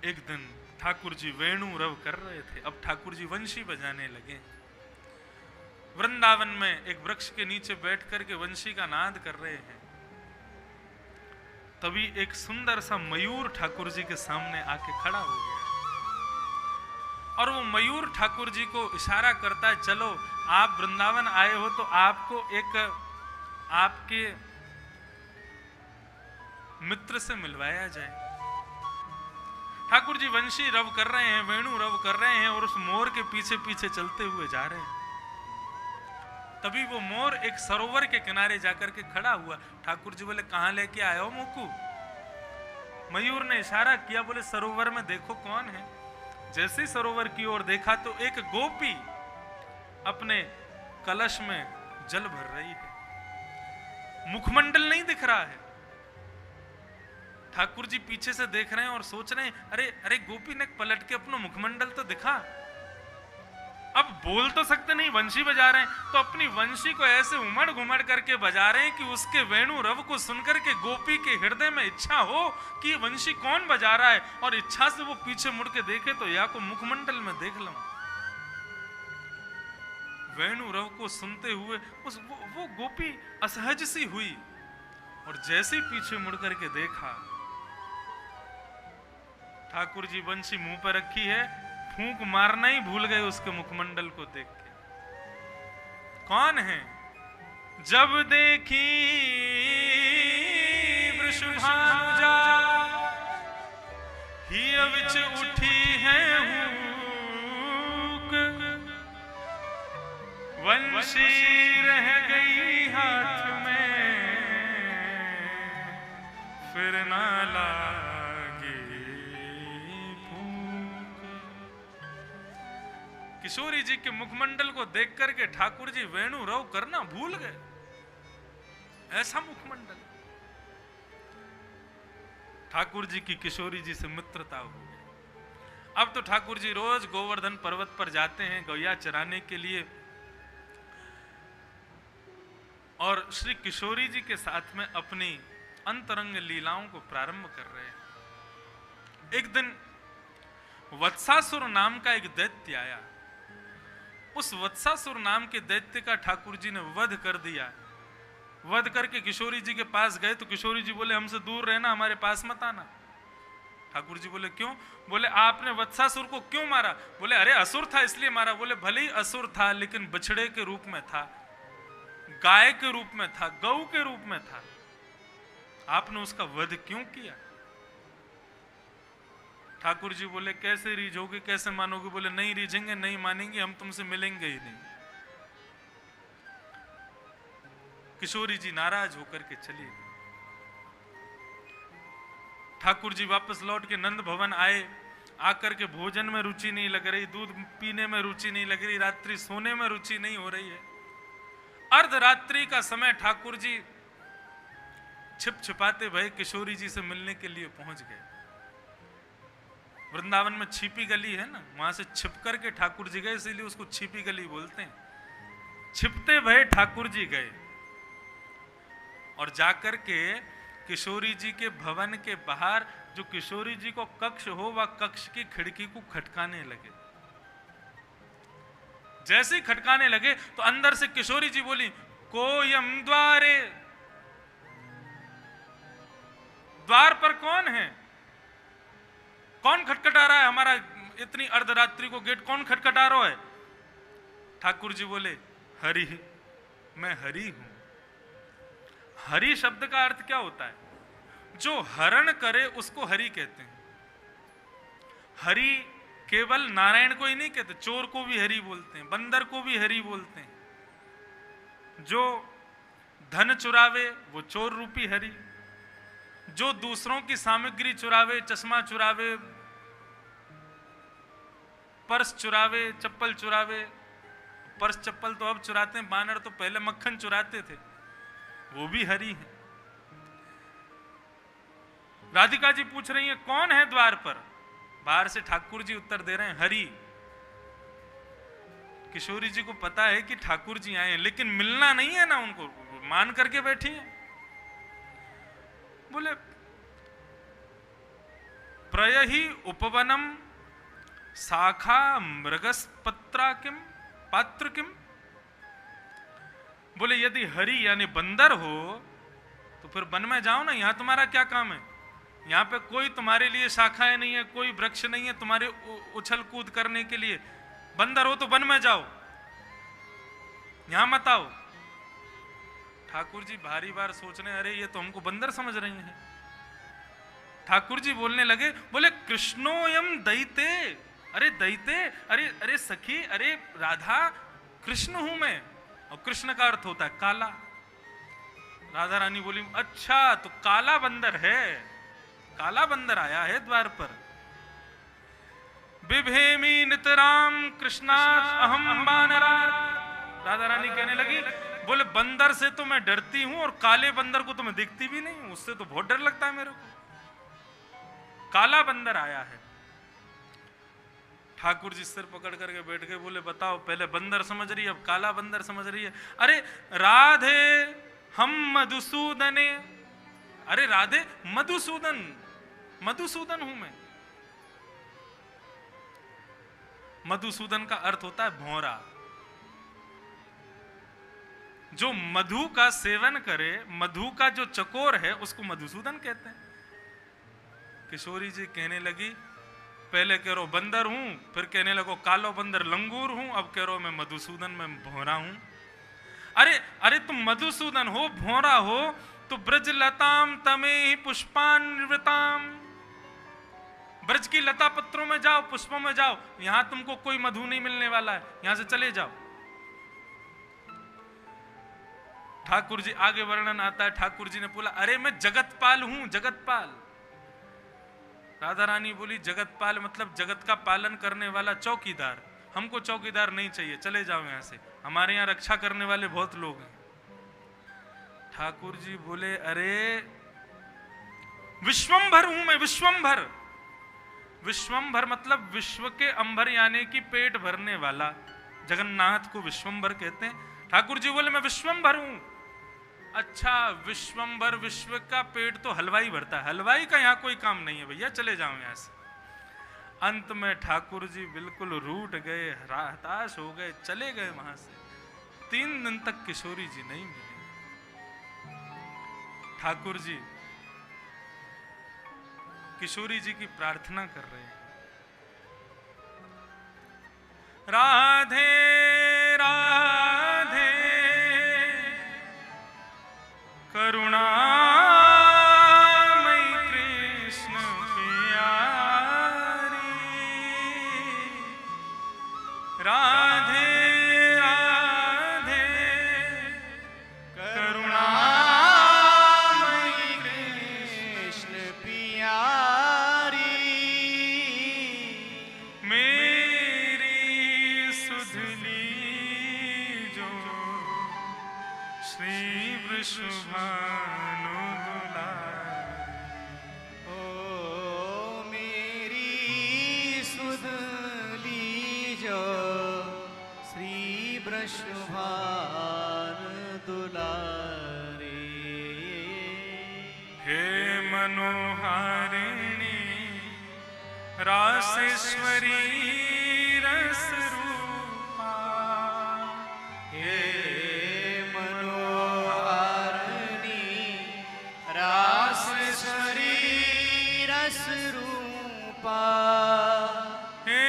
एक दिन ठाकुर जी वेणु रव कर रहे थे। अब ठाकुर जी वंशी बजाने लगे। वृंदावन में एक वृक्ष के नीचे बैठ करके वंशी का नाद कर रहे हैं। तभी एक सुंदर सा मयूर ठाकुर जी के सामने आके खड़ा हो गया और वो मयूर ठाकुर जी को इशारा करता है, चलो आप वृंदावन आए हो तो आपको एक आपके मित्र से मिलवाया जाए। ठाकुर जी वंशी रव कर रहे हैं, वेणु रव कर रहे हैं और उस मोर के पीछे पीछे चलते हुए जा रहे हैं। तभी वो मोर एक सरोवर के किनारे जाकर के खड़ा हुआ। ठाकुर जी बोले, कहां लेके आए हो मुक्कू? मयूर ने इशारा किया, बोले सरोवर में देखो कौन है। जैसे ही सरोवर की ओर देखा तो एक गोपी अपने कलश में जल भर रही है। मुखमंडल नहीं दिख रहा है। ठाकुर जी पीछे से देख रहे हैं और सोच रहे हैं, अरे अरे गोपी ने पलट के अपना मुखमंडल तो दिखा। अब बोल तो सकते नहीं, वंशी बजा रहे हैं, तो अपनी वंशी को ऐसे उमड़ घुमड़ करके बजा रहे हैं कि उसके वेणु रव को सुनकर के गोपी के हृदय में इच्छा हो कि वंशी कौन बजा रहा है, और इच्छा से वो पीछे मुड़ के देखे तो या को मुखमंडल में देख लूं। वेणु रव को सुनते हुए वो गोपी असहज सी हुई और जैसे ही पीछे मुड़ करके देखा, ठाकुर जी बंशी मुंह पर रखी है, फूंक मारना ही भूल गए उसके मुखमंडल को देख के। कौन है? जब देखी वृषभानुजा हिय विच उठी है हुक, वंशी रह गई हाथ में फिर ना लागी फूंक। किशोरी जी के मुखमंडल को देख करके ठाकुर जी वेणु रव करना भूल गए। ऐसा मुखमंडल। ठाकुर जी की किशोरी जी से मित्रता हो गई। अब तो ठाकुर जी रोज गोवर्धन पर्वत पर जाते हैं गौया चराने के लिए और श्री किशोरी जी के साथ में अपनी अंतरंग लीलाओं को प्रारंभ कर रहे हैं। एक दिन वत्सासुर नाम का एक दैत्य आया। उस वत्सासुर नाम के दैत्य का ठाकुर जी ने वध कर दिया। वध करके किशोरी जी के पास गए तो किशोरी जी बोले, हमसे दूर रहना, हमारे पास मत आना। ठाकुर जी बोले, क्यों? बोले, आपने वत्सासुर को क्यों मारा? बोले, अरे असुर था इसलिए मारा। बोले, भले ही असुर था लेकिन बछड़े के रूप में था, गाय के रूप में था, गऊ के रूप में था, आपने उसका वध क्यों किया? ठाकुर जी बोले, कैसे रीझोगे, कैसे मानोगे? बोले, नहीं रीझेंगे, नहीं मानेंगे, हम तुमसे मिलेंगे ही नहीं। किशोरी जी नाराज होकर के चली गई। ठाकुर जी वापस लौट के नंद भवन आए। आकर के भोजन में रुचि नहीं लग रही, दूध पीने में रुचि नहीं लग रही, रात्रि सोने में रुचि नहीं हो रही है। अर्धरात्रि का समय ठाकुर जी छिप छिपाते भय किशोरी जी से मिलने के लिए पहुंच गए। वृंदावन में छिपी गली है ना, वहां से छिप करके ठाकुर जी गए, इसीलिए उसको छिपी गली बोलते हैं। छिपते भय ठाकुर जी गए और जाकर के किशोरी जी के भवन के बाहर जो किशोरी जी को कक्ष हो वह कक्ष की खिड़की को खटकाने लगे। जैसे ही खटकाने लगे तो अंदर से किशोरी जी बोली, कोयम द्वारे, द्वार पर कौन है? कौन खटखटा रहा है? हमारा इतनी अर्धरात्रि को गेट कौन खटखटा रहा है? ठाकुर जी बोले, हरि, मैं हरि हूं। हरि शब्द का अर्थ क्या होता है? जो हरण करे उसको हरि कहते हैं। हरि केवल नारायण को ही नहीं कहते, चोर को भी हरि बोलते हैं, बंदर को भी हरि बोलते हैं। जो धन चुरावे वो चोर रूपी हरि, जो दूसरों की सामग्री चुरावे, चश्मा चुरावे, पर्स चुरावे, चप्पल चुरावे, पर्स चप्पल तो अब चुराते हैं, बानर तो पहले मक्खन चुराते थे, वो भी हरि है। राधिका जी पूछ रही है, कौन है द्वार पर? बाहर से ठाकुर जी उत्तर दे रहे हैं, हरि। किशोरी जी को पता है कि ठाकुर जी आए हैं, लेकिन मिलना नहीं है ना उनको, मान करके बैठी है। बोले, प्रयहि उपवनम शाखा मृगस्पत्रा किम पात्र किम। बोले यदि हरि यानी बंदर हो तो फिर वन में जाओ ना, यहां तुम्हारा क्या काम है? यहाँ पे कोई तुम्हारे लिए शाखाएं नहीं है, कोई वृक्ष नहीं है तुम्हारे उछल कूद करने के लिए। बंदर हो तो वन में जाओ, यहां मत आओ। ठाकुर जी भारी बार सोचने, अरे ये तो हमको बंदर समझ रहे हैं। ठाकुर जी बोलने लगे, बोले कृष्णोयम दैते। अरे दैते, अरे अरे सखी, अरे राधा, कृष्ण हूं मैं। और कृष्ण का अर्थ होता है काला। राधा रानी बोली, अच्छा तो काला बंदर है, काला बंदर आया है द्वार पर। बिभेमी नितराम कृष्णा अहम बानरा। राधा रानी कहने लगी, बोले बंदर से तो मैं डरती हूं और काले बंदर को तो मैं दिखती भी नहीं हूं, उससे तो बहुत डर लगता है मेरे को। काला बंदर आया है। ठाकुर जी सिर पकड़ करके बैठ गए, बोले बताओ, पहले बंदर समझ रही है, अब काला बंदर समझ रही है। अरे राधे हम मधुसूदने। अरे राधे मधुसूदन, मधुसूदन हूं मैं। मधुसूदन का अर्थ होता है भौरा। जो मधु का सेवन करे, मधु का जो चकोर है, उसको मधुसूदन कहते हैं। किशोरी जी कहने लगी, पहले कह रो बंदर हूं, फिर कहने लगो कालो बंदर लंगूर हूं, अब कह रो मैं मधुसूदन, मैं भौरा हूं। अरे अरे तुम मधुसूदन हो, भौरा हो, तो ब्रज लताम तमे ही पुष्पान्विताम। ब्रज की लता पत्रों में जाओ, पुष्पों में जाओ, यहां तुमको कोई मधु नहीं मिलने वाला है, यहां से चले जाओ। ठाकुर जी आगे वर्णन आता है, ठाकुर जी ने बोला, अरे मैं जगतपाल हूं, जगतपाल। राधा रानी बोली, जगतपाल मतलब जगत का पालन करने वाला चौकीदार। हमको चौकीदार नहीं चाहिए, चले जाओ यहां से, हमारे यहां रक्षा करने वाले बहुत लोग हैं। ठाकुर जी बोले, अरे विश्वंभर हूं मैं, विश्वंभर। विश्वंभर मतलब विश्व के अंबर यानी कि पेट भरने वाला। जगन्नाथ को विश्वंभर कहते हैं। ठाकुर जी बोले, मैं विश्वंभर हूं। अच्छा विश्वंभर, विश्व का पेट तो हलवाई भरता है, हलवाई का यहाँ कोई काम नहीं है भैया, चले जाओ यहाँ से। अंत में ठाकुर जी बिल्कुल रूठ गए, हताश हो गए, चले गए वहां से। 3 दिन तक किशोरी जी नहीं मिली। ठाकुर जी किशोरी जी की प्रार्थना कर रहे हैं, राधे राधे करुणामयी कृष्ण प्यारी। राधे राधे करुणामयी कृष्ण प्यारी। मेरी सुधली जो श्री वृषभानु दुलारी। ओ मेरी सुधली जो श्री वृषभानु दुलारी। हे मनोहारिणी रासेश्वरी रस रूपा। हे रासेश्वरी रस रूपा। हे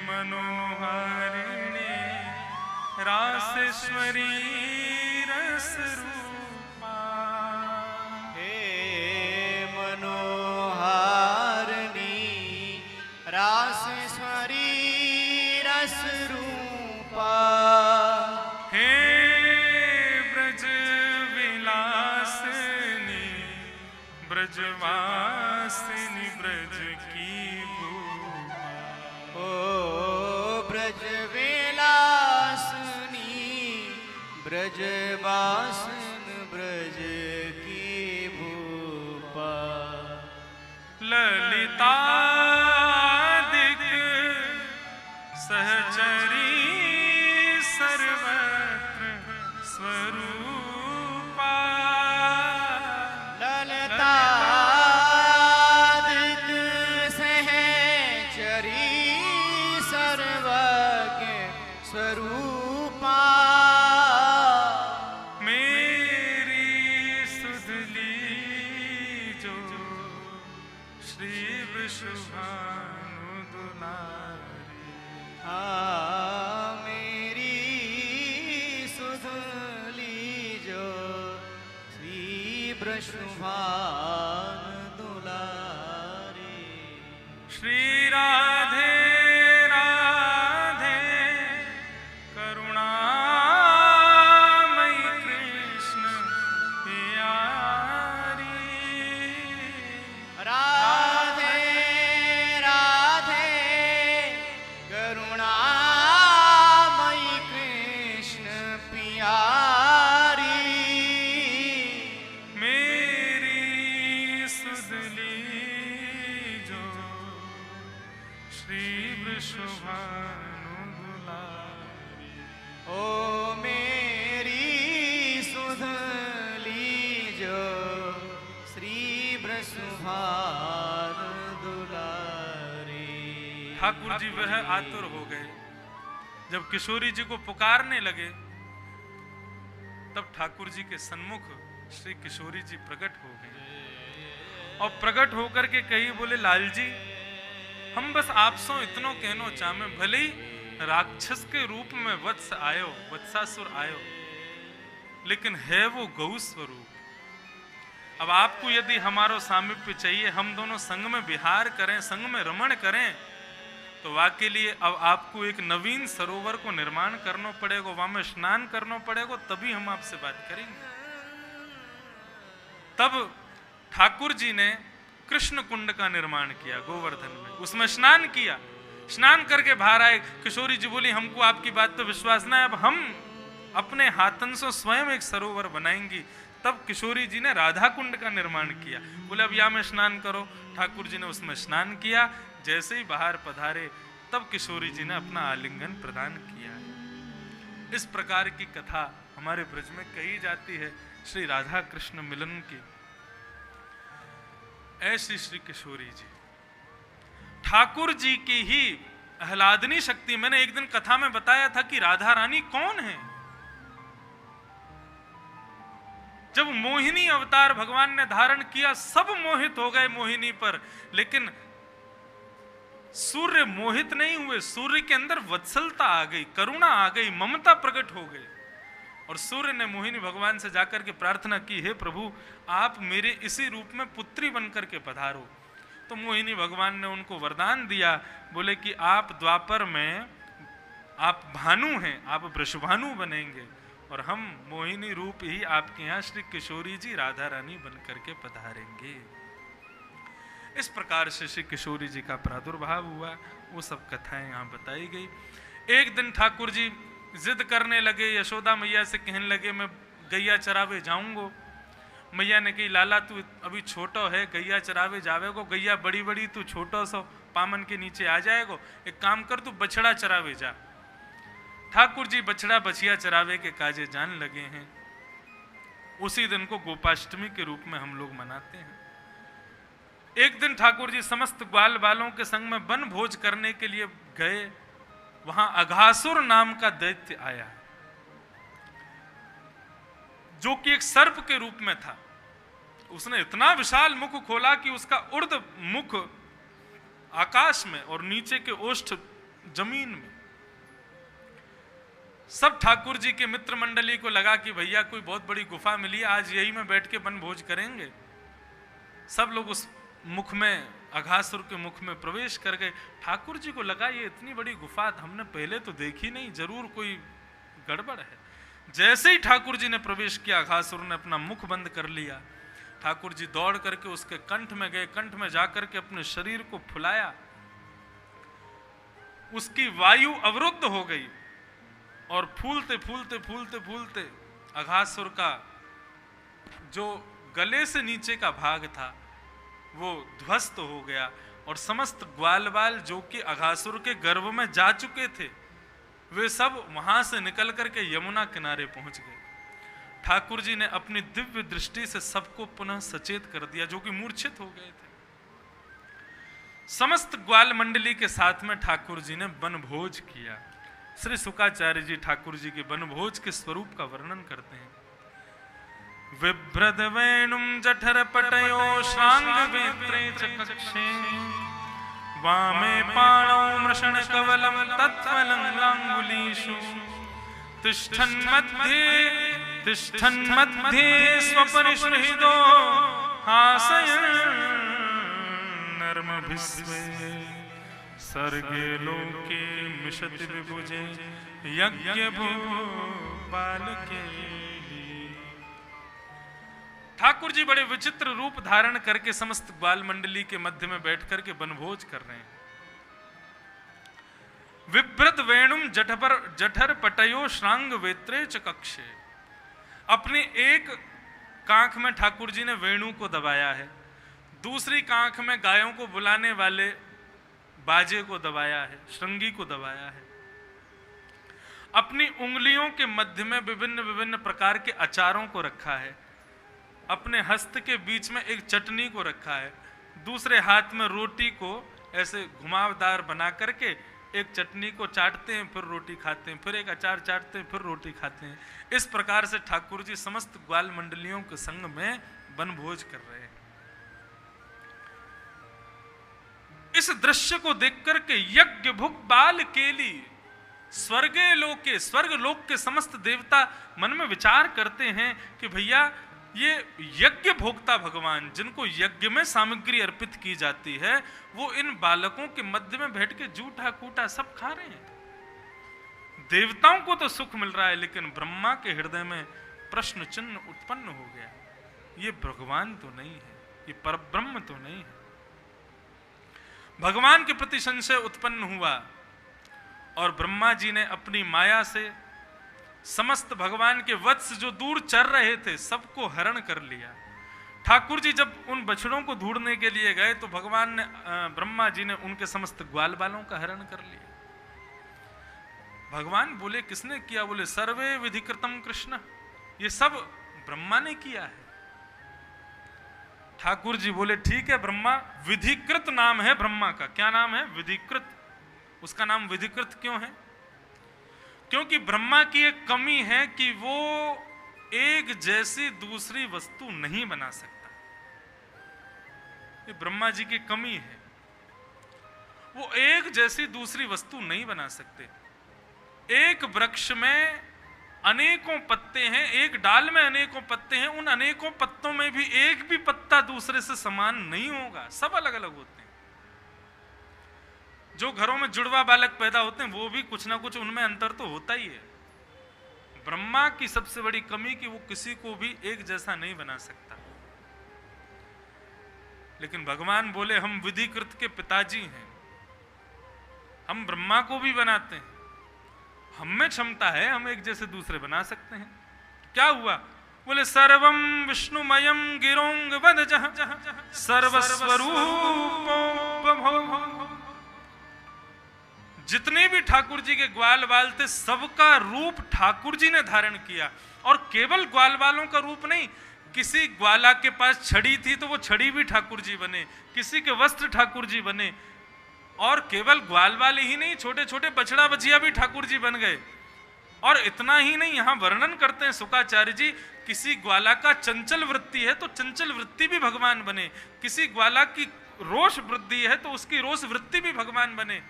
मनोहारिणी रासेश्वरी रस रूपा। हे मनोहारिणी रासेश्वरी रस रूपा। हे ब्रज विलासिनी ब्रजवासिनी ब्रज की भूपा। ओ ब्रज विलासिनी ब्रजवासिन ब्रज की भूपा। ललितादिक सहचरी सर्वत्र स्वरूपा। ललिता श्री वृषभानु दुलारी। मेरी सुध लीजो श्री वृषभानु दुलारी। श्री राधे राधे करुणामयी कृष्ण प्यारी। राधे राधे करुणामयी कृष्ण प्यारी। मेरी सुध लीजो श्री वृषभानु दुलारी। ओ मेरी सुध लीजो श्री वृषभानु दुलारी। ठाकुर जी वह आतुर हो गए। जब किशोरी जी को पुकारने लगे तब ठाकुर जी के सन्मुख श्री किशोरी जी प्रकट हो गए और प्रकट होकर के कही, बोले लाल जी, हम बस आपसो इतनो कहनो चाहे, भले ही राक्षस के रूप में वत्स आयो, वत्सासुर आयो, लेकिन है वो गौ स्वरूप। अब आपको यदि हमारो सामीप्य चाहिए, हम दोनों संग में विहार करें, संग में रमण करें, तो वाके लिए अब आपको एक नवीन सरोवर को निर्माण करना पड़ेगा, वहां में स्नान करना पड़ेगा, तभी हम आपसे बात करेंगे। तब ठाकुर जी ने कृष्ण कुंड का निर्माण किया गोवर्धन में, उसमें स्नान किया। स्नान करके बाहर आए। किशोरी जी बोली, हमको आपकी बात पे विश्वास ना है, अब हम अपने हाथन से स्वयं एक सरोवर बनाएंगी। तब किशोरी जी ने राधा कुंड का निर्माण किया। बोले अब यहाँ में स्नान करो। ठाकुर जी ने उसमें स्नान किया। जैसे ही बाहर पधारे तब किशोरी जी ने अपना आलिंगन प्रदान किया। इस प्रकार की कथा हमारे ब्रज में कही जाती है श्री राधा कृष्ण मिलन की। ऐसी श्री किशोरी जी ठाकुर जी की ही आह्लादनी शक्ति। मैंने एक दिन कथा में बताया था कि राधा रानी कौन है। जब मोहिनी अवतार भगवान ने धारण किया, सब मोहित हो गए मोहिनी पर, लेकिन सूर्य मोहित नहीं हुए। सूर्य के अंदर वत्सलता आ गई, करुणा आ गई, ममता प्रकट हो गई। और सूर्य ने मोहिनी भगवान से जाकर के प्रार्थना की, हे प्रभु, आप मेरे इसी रूप में पुत्री बनकर के पधारो। तो मोहिनी भगवान ने उनको वरदान दिया, बोले कि आप द्वापर में आप भानु हैं, आप वृषभानु बनेंगे और हम मोहिनी रूप ही आपके यहाँ श्री किशोरी जी राधा रानी बनकर के पधारेंगे। इस प्रकार से श्री किशोरी जी का प्रादुर्भाव हुआ। वो सब कथाएं यहाँ बताई गई। एक दिन ठाकुर जी जिद करने लगे, यशोदा मैया से कहने लगे, मैं गैया चरावे जाऊंगो। मैया ने कही, लाला तू अभी छोटो है, गैया चरावे जावेगो, गैया बड़ी बड़ी, तू छोटो सो पामन के नीचे आ जाएगो। एक काम कर, तू बछड़ा चरावे जा। ठाकुर जी बछड़ा बछिया चरावे के काजे जान लगे हैं। उसी दिन को गोपाष्टमी के रूप में हम लोग मनाते हैं। एक दिन ठाकुर जी समस्त ग्वाल बालों के संग में वन भोज करने के लिए गए। वहां अघासुर नाम का दैत्य आया, जो कि एक सर्प के रूप में था। उसने इतना विशाल मुख खोला कि उसका उर्ध मुख आकाश में और नीचे के ओष्ठ जमीन में। सब ठाकुर जी के मित्र मंडली को लगा कि भैया कोई बहुत बड़ी गुफा मिली, आज यही में बैठ के वन भोज करेंगे। सब लोग उस मुख में, अघासुर के मुख में प्रवेश कर गए। ठाकुर जी को लगा ये इतनी बड़ी गुफा हमने पहले तो देखी नहीं, जरूर कोई गड़बड़ है। जैसे ही ठाकुर जी ने प्रवेश किया, अघासुर ने अपना मुख बंद कर लिया। ठाकुर जी दौड़ करके उसके कंठ में गए, कंठ में जाकर के अपने शरीर को फुलाया। उसकी वायु अवरुद्ध हो गई और फूलते फूलते फूलते फूलते अघासुर का जो गले से नीचे का भाग था वो ध्वस्त हो गया और समस्त ग्वाल बाल जो कि अघासुर के गर्भ में जा चुके थे वे सब वहां से निकल करके यमुना किनारे पहुंच गए। ठाकुर जी ने अपनी दिव्य दृष्टि से सबको पुनः सचेत कर दिया जो कि मूर्छित हो गए थे। समस्त ग्वाल मंडली के साथ में ठाकुर जी ने वनभोज किया। श्री शुकाचार्य जी ठाकुर जी के वनभोज के स्वरूप का वर्णन करते हैं। विभ्रद वेणुं जठर पटयो श्रांग वेत्रे च कक्षे वामे पाणौ मृषण कवलं तत्फलं लांगुलीषु तिष्ठन् मध्ये स्वपरिश्रहितो हासयन् नर्मभिस्वे सर्गे लोके मिषति विभुजे यज्ञभूपालके। ठाकुर जी बड़े विचित्र रूप धारण करके समस्त ग्वाल मंडली के मध्य में बैठ करके वनभोज कर रहे हैं। विभ्रत वेणुम जठर पटयो श्रांग वेत्रे च कक्षे। अपनी एक कांख में ठाकुर जी ने वेणु को दबाया है, दूसरी कांख में गायों को बुलाने वाले बाजे को दबाया है, श्रृंगी को दबाया है। अपनी उंगलियों के मध्य में विभिन्न विभिन्न प्रकार के अचारों को रखा है, अपने हस्त के बीच में एक चटनी को रखा है, दूसरे हाथ में रोटी को ऐसे घुमावदार बना करके एक चटनी को चाटते हैं, फिर रोटी खाते हैं, फिर एक अचार चाटते हैं, फिर रोटी खाते हैं। इस प्रकार से ठाकुर जी समस्त ग्वाल मंडलियों के संग में वनभोज कर रहे हैं। इस दृश्य को देख करके यज्ञ भुक बाल केली स्वर्गे लोके स्वर्ग लोक के समस्त देवता मन में विचार करते हैं कि भैया ये यज्ञ भोक्ता भगवान जिनको यज्ञ में सामग्री अर्पित की जाती है वो इन बालकों के मध्य में बैठ के जूठा कूटा सब खा रहे हैं। देवताओं को तो सुख मिल रहा है, लेकिन ब्रह्मा के हृदय में प्रश्न चिन्ह उत्पन्न हो गया, ये भगवान तो नहीं है, ये परब्रह्म तो नहीं है। भगवान के प्रति संशय उत्पन्न हुआ और ब्रह्मा जी ने अपनी माया से समस्त भगवान के वत्स जो दूर चर रहे थे सबको हरण कर लिया। ठाकुर जी जब उन बछड़ों को ढूंढने के लिए गए तो भगवान ने ब्रह्मा जी ने उनके समस्त ग्वाल बालों का हरण कर लिया। भगवान बोले किसने किया? बोले सर्वे विधिकृतम कृष्ण, ये सब ब्रह्मा ने किया है। ठाकुर जी बोले ठीक है ब्रह्मा, विधिकृत नाम है ब्रह्मा का। क्या नाम है? विधिकृत। उसका नाम विधिकृत क्यों है? क्योंकि ब्रह्मा की एक कमी है कि वो एक जैसी दूसरी वस्तु नहीं बना सकता। ये ब्रह्मा जी की कमी है, वो एक जैसी दूसरी वस्तु नहीं बना सकते। एक वृक्ष में अनेकों पत्ते हैं, एक डाल में अनेकों पत्ते हैं, उन अनेकों पत्तों में भी एक भी पत्ता दूसरे से समान नहीं होगा, सब अलग अलग होते हैं। जो घरों में जुड़वा बालक पैदा होते हैं वो भी कुछ ना कुछ उनमें अंतर तो होता ही है। ब्रह्मा की सबसे बड़ी कमी कि वो किसी को भी एक जैसा नहीं बना सकता। लेकिन भगवान बोले हम विधिकृत के पिताजी हैं, हम ब्रह्मा को भी बनाते हैं, हम में क्षमता है, हम एक जैसे दूसरे बना सकते हैं। क्या हुआ? बोले सर्वम विष्णुमयम गिरोंग वद जह सर्वस्वरूप। जितने भी ठाकुर जी के ग्वाल बाल थे सबका रूप ठाकुर जी ने धारण किया। और केवल ग्वाल बालों का रूप नहीं, किसी ग्वाला के पास छड़ी थी तो वो छड़ी भी ठाकुर जी बने, किसी के वस्त्र ठाकुर जी बने। और केवल ग्वाल बाल ही नहीं, छोटे छोटे बछड़ा बछिया भी ठाकुर जी बन गए। और इतना ही नहीं, यहाँ वर्णन करते हैं शुकाचार्य जी, किसी ग्वाला का चंचल वृत्ति है तो चंचल वृत्ति भी भगवान बने, किसी ग्वाला की रोष वृद्धि है तो उसकी रोष वृत्ति भी भगवान बने।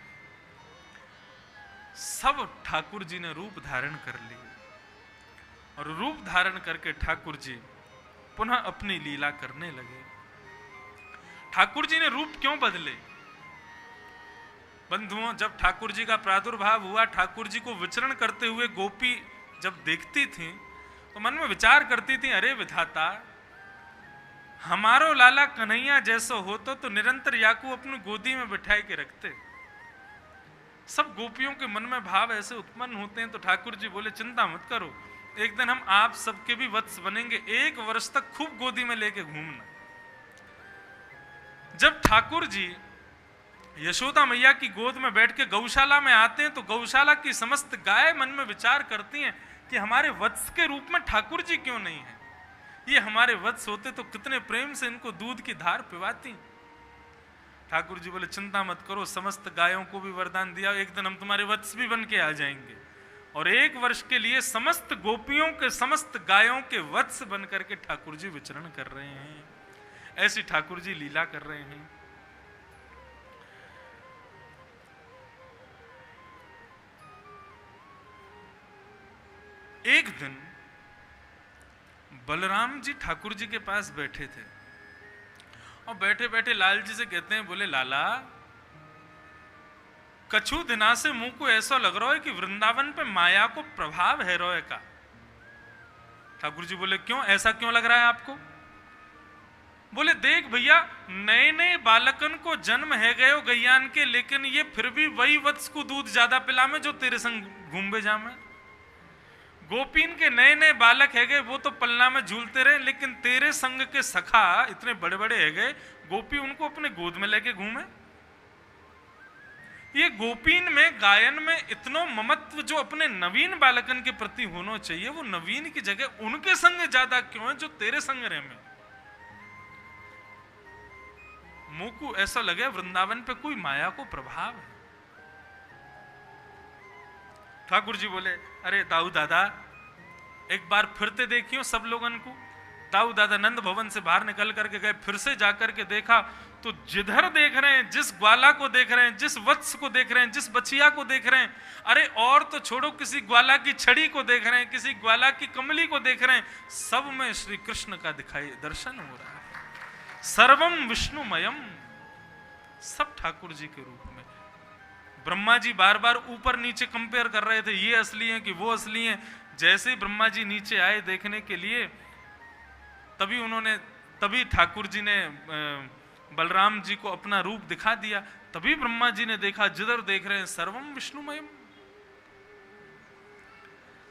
सब ठाकुर जी ने रूप धारण कर ली और रूप धारण करके ठाकुर जी पुनः अपनी लीला करने लगे। ठाकुर जी ने रूप क्यों बदले? बंधुओं, जब ठाकुर जी का प्रादुर्भाव हुआ, ठाकुर जी को विचरण करते हुए गोपी जब देखती थी तो मन में विचार करती थी, अरे विधाता, हमारो लाला कन्हैया जैसा होतो तो निरंतर याकू अपनी गोदी में बिठाई के रखते। सब गोपियों के मन में भाव ऐसे उत्पन्न होते हैं। तो ठाकुर जी बोले चिंता मत करो, एक दिन हम आप सबके भी वत्स बनेंगे, 1 वर्ष तक खूब गोदी में लेके घूमना। जब ठाकुर जी यशोदा मैया की गोद में बैठ के गौशाला में आते हैं तो गौशाला की समस्त गाय मन में विचार करती हैं कि हमारे वत्स के रूप में ठाकुर जी क्यों नहीं है? ये हमारे वत्स होते तो कितने प्रेम से इनको दूध की धार पिवाती। ठाकुर जी बोले चिंता मत करो, समस्त गायों को भी वरदान दिया, एक दिन हम तुम्हारे वत्स भी बन के आ जाएंगे और 1 वर्ष के लिए समस्त गोपियों के, समस्त गायों के वत्स बन करके ठाकुर जी विचरण कर रहे हैं। ऐसी ठाकुर जी लीला कर रहे हैं। एक दिन बलराम जी ठाकुर जी के पास बैठे थे और बैठे बैठे लाल जी से कहते हैं, बोले लाला, कछु दिना से मुंह को ऐसा लग रहा है कि वृंदावन पे माया को प्रभाव है रोए का। ठाकुर जी बोले, क्यों, ऐसा क्यों लग रहा है आपको? बोले, देख भैया, नए नए बालकन को जन्म है गयो गैयान के, लेकिन ये फिर भी वही वत्स को दूध ज्यादा पिला में जो तेरे संग घूमे जामे। गोपीन के नए नए बालक है गए, वो तो पलना में झूलते रहे, लेकिन तेरे संग के सखा इतने बड़े बड़े है गए, गोपी उनको अपने गोद में लेके घूमे। ये गोपीन में, गायन में इतनो ममत्व जो अपने नवीन बालकन के प्रति होना चाहिए, वो नवीन की जगह उनके संग ज्यादा क्यों है जो तेरे संग रहे में। मुंह को ऐसा लगे वृंदावन पे कोई माया को प्रभाव है। ठाकुर जी बोले, अरे दाऊ दादा, एक बार फिरते देखियो सब लोगन को। दाऊ दादा नंद भवन से बाहर निकल करके गए, फिर से जाकर के देखा तो जिधर देख रहे हैं, जिस ग्वाला को देख रहे हैं, जिस वत्स को देख रहे हैं, जिस बचिया को देख रहे हैं, अरे और तो छोड़ो, किसी ग्वाला की छड़ी को देख रहे हैं, किसी ग्वाला की कमली को देख रहे हैं, सब में श्री कृष्ण का दिखाई दर्शन हो रहा है। सर्वम विष्णुमयम, सब ठाकुर जी के रूप में। ब्रह्मा जी बार बार ऊपर नीचे कंपेयर कर रहे थे, ये असली है कि वो असली है। जैसे ही ब्रह्मा जी नीचे आए देखने के लिए, तभी ठाकुर जी ने बलराम जी को अपना रूप दिखा दिया। तभी ब्रह्मा जी ने देखा, जिधर देख रहे हैं सर्वम विष्णुमयम।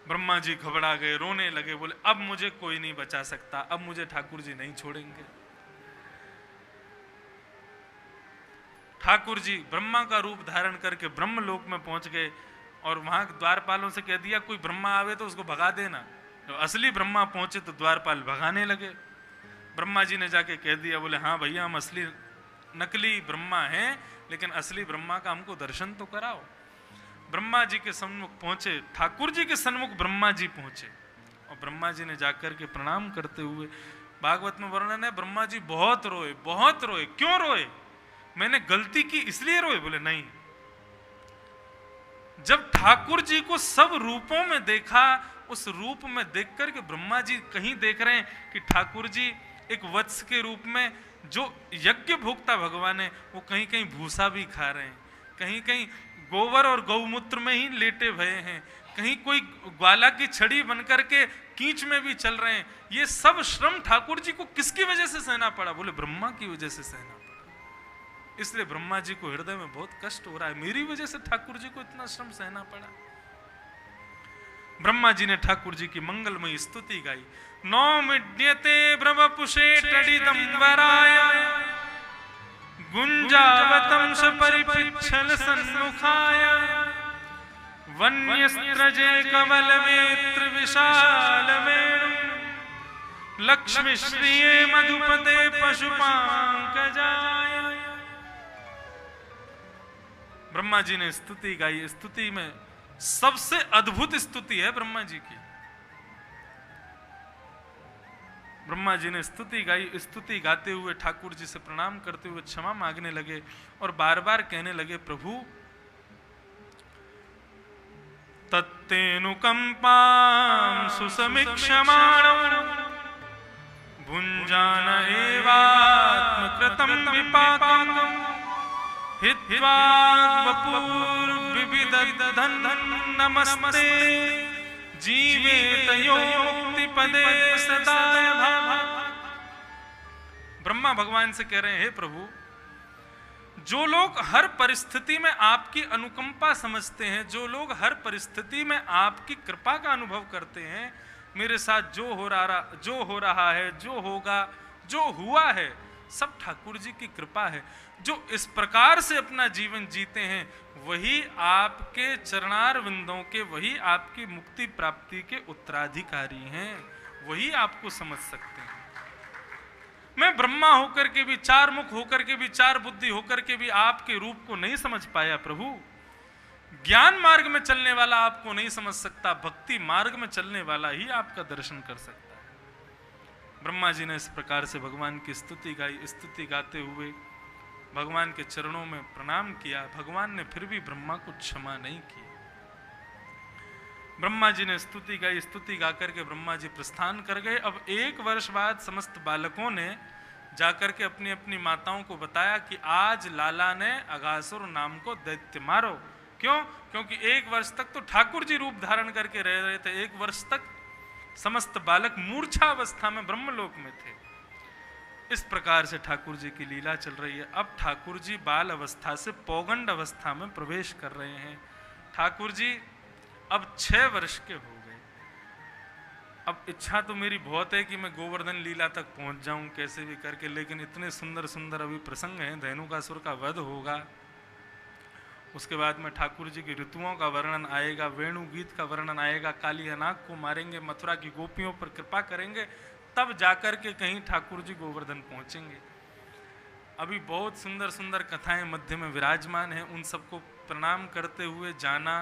ब्रह्मा जी घबरा गए, रोने लगे, बोले अब मुझे कोई नहीं बचा सकता, अब मुझे ठाकुर जी नहीं छोड़ेंगे। ठाकुर जी ब्रह्मा का रूप धारण करके ब्रह्मलोक में पहुंच गए और वहां द्वारपालों से कह दिया, कोई ब्रह्मा आवे तो उसको भगा देना। तो असली ब्रह्मा पहुंचे तो द्वारपाल भगाने लगे। ब्रह्मा जी ने जाके कह दिया, बोले हाँ भैया, हम असली, नकली ब्रह्मा हैं, लेकिन असली ब्रह्मा का हमको दर्शन तो कराओ। ब्रह्मा जी के सन्मुख पहुंचे, ठाकुर जी के सन्मुख ब्रह्मा जी पहुंचे और ब्रह्मा जी ने जाकर के प्रणाम करते हुए, भागवत में वर्णन है, ब्रह्मा जी बहुत रोए, बहुत रोए। क्यों रोए? मैंने गलती की इसलिए रोए? बोले नहीं, जब ठाकुर जी को सब रूपों में देखा, उस रूप में देख करके ब्रह्मा जी कहीं देख रहे हैं कि ठाकुर जी एक वत्स के रूप में, जो यज्ञ भोक्ता भगवान है, वो कहीं कहीं भूसा भी खा रहे हैं, कहीं कहीं गोबर और गौमूत्र में ही लेटे भये हैं, कहीं कोई ग्वाला की छड़ी बनकर के कींच में भी चल रहे हैं। ये सब श्रम ठाकुर जी को किसकी वजह से सहना पड़ा? बोले ब्रह्मा की वजह से सहना पड़ा। इसलिए ब्रह्मा जी को हृदय में बहुत कष्ट हो रहा है, मेरी वजह से ठाकुर जी को इतना श्रम सहना पड़ा। ब्रह्मा जी ने ठाकुर जी की मंगलमयी स्तुति गाई। नौमिड्यते ब्रह्मपुषे टडिदंबराय गुंजावतं सपरिपृच्छल सन्मुखाय वन्यस्त्रजे कमलवेत्र विशाल वेणु लक्ष्मी श्रिये मधुपते पशुपांकजाय। ब्रह्मा जी ने स्तुति गाई। स्तुति में सबसे अद्भुत स्तुति है ब्रह्मा जी की। ब्रह्मा जी ने स्तुति गाई। स्तुति गाते हुए ठाकुर जी से प्रणाम करते हुए क्षमा मांगने लगे और बार बार कहने लगे, प्रभु तत्तेनुकंपां सुसमीक्षमाणं भुञ्जान एवात्मकृतं विपाकं हित्वा वपुर्विविदधन् नमस्ते जीवेतयो मुक्तिपदे सदाय भाव। ब्रह्मा भगवान से कह रहे हैं, हे प्रभु, जो लोग हर परिस्थिति में आपकी अनुकंपा समझते हैं, जो लोग हर परिस्थिति में आपकी कृपा का अनुभव करते हैं, मेरे साथ जो हो रहा है, जो होगा, जो हुआ है, सब ठाकुर जी की कृपा है। जो इस प्रकार से अपना जीवन जीते हैं, वही आपके चरणार विंदों के, वही आपकी मुक्ति प्राप्ति के उत्तराधिकारी हैं, वही आपको समझ सकते हैं। मैं ब्रह्मा होकर के भी, चार मुख होकर के भी, चार बुद्धि होकर के भी आपके रूप को नहीं समझ पाया प्रभु। ज्ञान मार्ग में चलने वाला आपको नहीं समझ सकता, भक्ति मार्ग में चलने वाला ही आपका दर्शन कर सकता है। ब्रह्मा जी ने इस प्रकार से भगवान की स्तुति गाई। स्तुति गाते हुए भगवान के चरणों में प्रणाम किया। भगवान ने फिर भी ब्रह्मा को क्षमा नहीं की। ब्रह्मा जी ने स्तुति गाई। स्तुति गा करके ब्रह्मा जी प्रस्थान कर गए। अब 1 वर्ष बाद समस्त बालकों ने जाकर के अपनी अपनी माताओं को बताया कि आज लाला ने अघासुर नाम को दैत्य मारो। क्यों? क्योंकि 1 वर्ष तक तो ठाकुर जी रूप धारण करके रह रहे थे। 1 वर्ष तक समस्त बालक मूर्छा अवस्था में ब्रह्मलोक में थे। इस प्रकार से ठाकुर जी की लीला चल रही है। अब ठाकुर जी बाल अवस्था से पौगंड अवस्था में प्रवेश कर रहे हैं। ठाकुर जी अब 6 वर्ष के हो गए। अब इच्छा तो मेरी बहुत है कि मैं गोवर्धन लीला तक पहुंच जाऊं कैसे भी करके, लेकिन इतने सुंदर सुंदर अभी प्रसंग हैं। धेनुकासुर का वध होगा, उसके बाद में ठाकुर जी की ऋतुओं का वर्णन आएगा, वेणु गीत का वर्णन आएगा, काली अनाग को मारेंगे, मथुरा की गोपियों पर कृपा करेंगे, तब जाकर के कहीं ठाकुर जी गोवर्धन पहुंचेंगे। अभी बहुत सुंदर सुंदर कथाएं मध्य में विराजमान हैं। उन सबको प्रणाम करते हुए जाना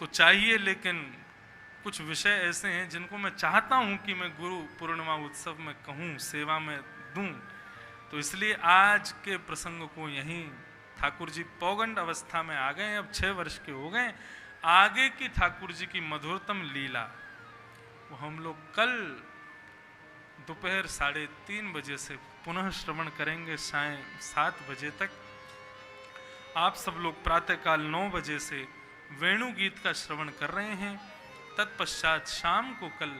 तो चाहिए, लेकिन कुछ विषय ऐसे हैं जिनको मैं चाहता हूं कि मैं गुरु पूर्णिमा उत्सव में कहूं, सेवा में दूं। तो इसलिए आज के प्रसंग को यहीं, ठाकुर जी पौगंड अवस्था में आ गए, अब 6 वर्ष के हो गए। आगे की ठाकुर जी की मधुरतम लीला वो हम लोग कल दोपहर 3:30 बजे से पुनः श्रवण करेंगे, साय 7 बजे तक। आप सब लोग प्रातःकाल 9 बजे से वेणु गीत का श्रवण कर रहे हैं। तत्पश्चात शाम को कल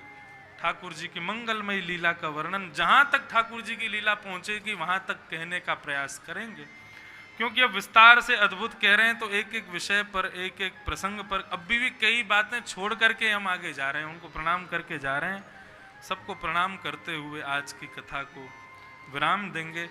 ठाकुर जी की मंगलमयी लीला का वर्णन, जहां तक ठाकुर जी की लीला पहुंचेगी वहां तक कहने का प्रयास करेंगे, क्योंकि अब विस्तार से अद्भुत कह रहे हैं तो एक एक विषय पर, एक एक प्रसंग पर अभी भी कई बातें छोड़ करके हम आगे जा रहे हैं, उनको प्रणाम करके जा रहे हैं। सबको प्रणाम करते हुए आज की कथा को विराम देंगे।